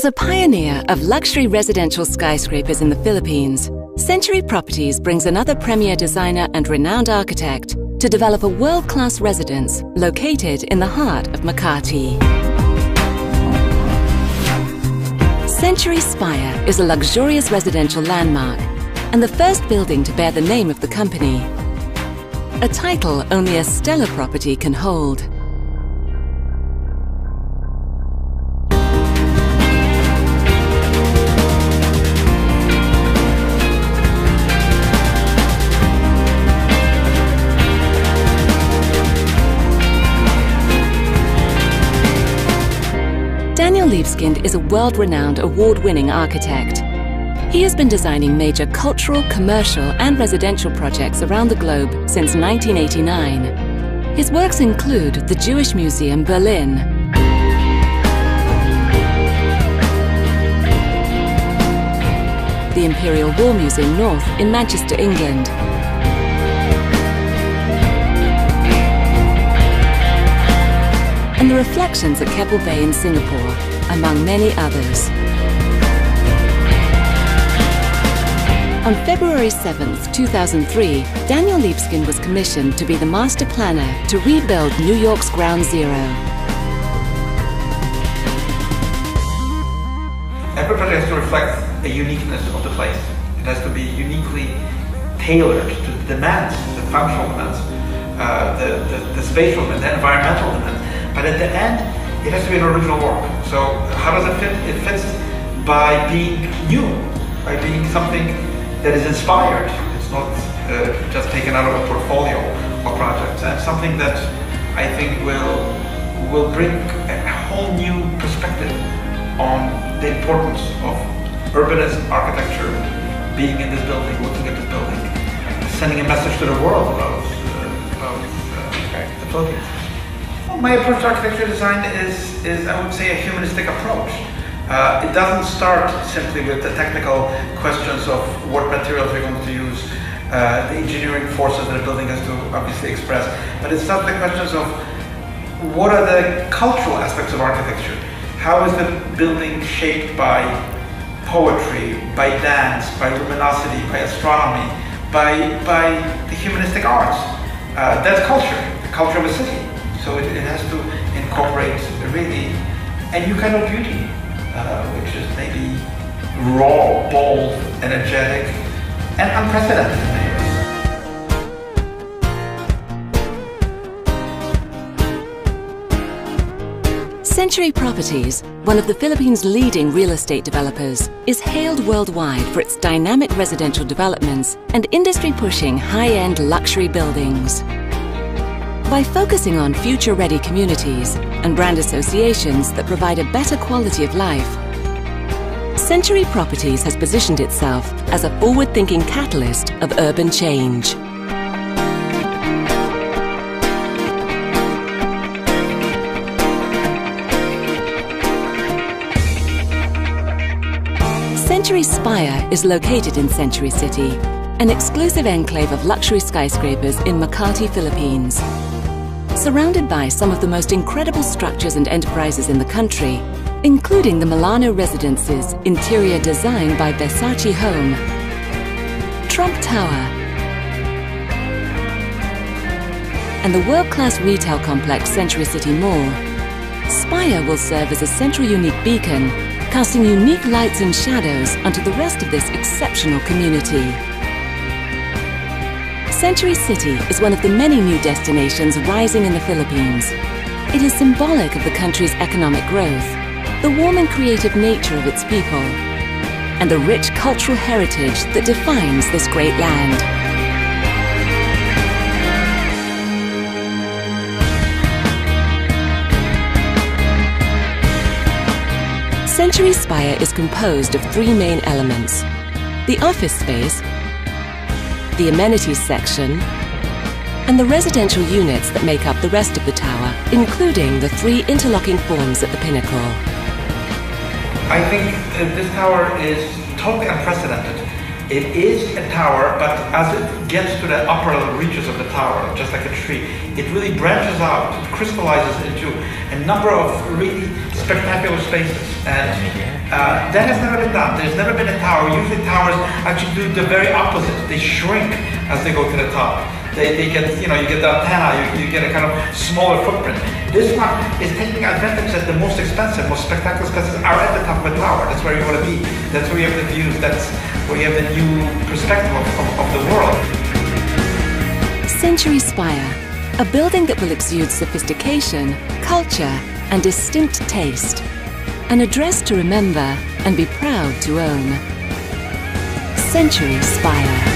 As a pioneer of luxury residential skyscrapers in the Philippines, Century Properties brings another premier designer and renowned architect to develop a world-class residence located in the heart of Makati. Century Spire is a luxurious residential landmark and the first building to bear the name of the company, a title only a stellar property can hold. Libeskind is a world-renowned, award-winning architect. He has been designing major cultural, commercial and residential projects around the globe since 1989. His works include the Jewish Museum, Berlin, the Imperial War Museum North in Manchester, England, and the Reflections at Keppel Bay in Singapore, among many others. On February 7th, 2003, Daniel Libeskind was commissioned to be the master planner to rebuild New York's Ground Zero. Every project has to reflect the uniqueness of the place. It has to be uniquely tailored to the demands, the functional demands, the spatial and the environmental demands. But at the end, it has to be an original work. So how does it fit? It fits by being new, by being something that is inspired. It's not just taken out of a portfolio of projects. And something that I think will bring a whole new perspective on the importance of urbanist architecture, being in this building, looking at this building, sending a message to the world about the Philippines. My approach to architecture design is, I would say, a humanistic approach. It doesn't start simply with the technical questions of what materials we're going to use, the engineering forces that a building has to obviously express, but it starts with the questions of what are the cultural aspects of architecture? How is the building shaped by poetry, by dance, by luminosity, by astronomy, by the humanistic arts? That's culture, the culture of a city. So it has to incorporate really a new kind of beauty, which is maybe raw, bold, energetic, and unprecedented. Century Properties, one of the Philippines' leading real estate developers, is hailed worldwide for its dynamic residential developments and industry-pushing high-end luxury buildings. By focusing on future-ready communities and brand associations that provide a better quality of life, Century Properties has positioned itself as a forward-thinking catalyst of urban change. Century Spire is located in Century City, an exclusive enclave of luxury skyscrapers in Makati, Philippines. Surrounded by some of the most incredible structures and enterprises in the country, including the Milano Residence's interior design by Versace Home, Trump Tower, and the world-class retail complex Century City Mall, Spire will serve as a central unique beacon, casting unique lights and shadows onto the rest of this exceptional community. Century City is one of the many new destinations rising in the Philippines. It is symbolic of the country's economic growth, the warm and creative nature of its people, and the rich cultural heritage that defines this great land. Century Spire is composed of three main elements: the office space, the amenities section, and the residential units that make up the rest of the tower, including the three interlocking forms at the pinnacle. I think this tower is totally unprecedented. It is a tower, but as it gets to the upper reaches of the tower, just like a tree, it really branches out, it crystallizes into a number of really spectacular spaces. And That has never been done. There's never been a tower. Usually towers actually do the very opposite. They shrink as they go to the top. They get, you get the antenna, you get a kind of smaller footprint. This one is taking advantage that the most expensive, most spectacular spaces are at the top of the tower. That's where you want to be. That's where you have the views. That's where you have the new perspective of the world. Century Spire, a building that will exude sophistication, culture, and distinct taste. An address to remember and be proud to own. Century Spire.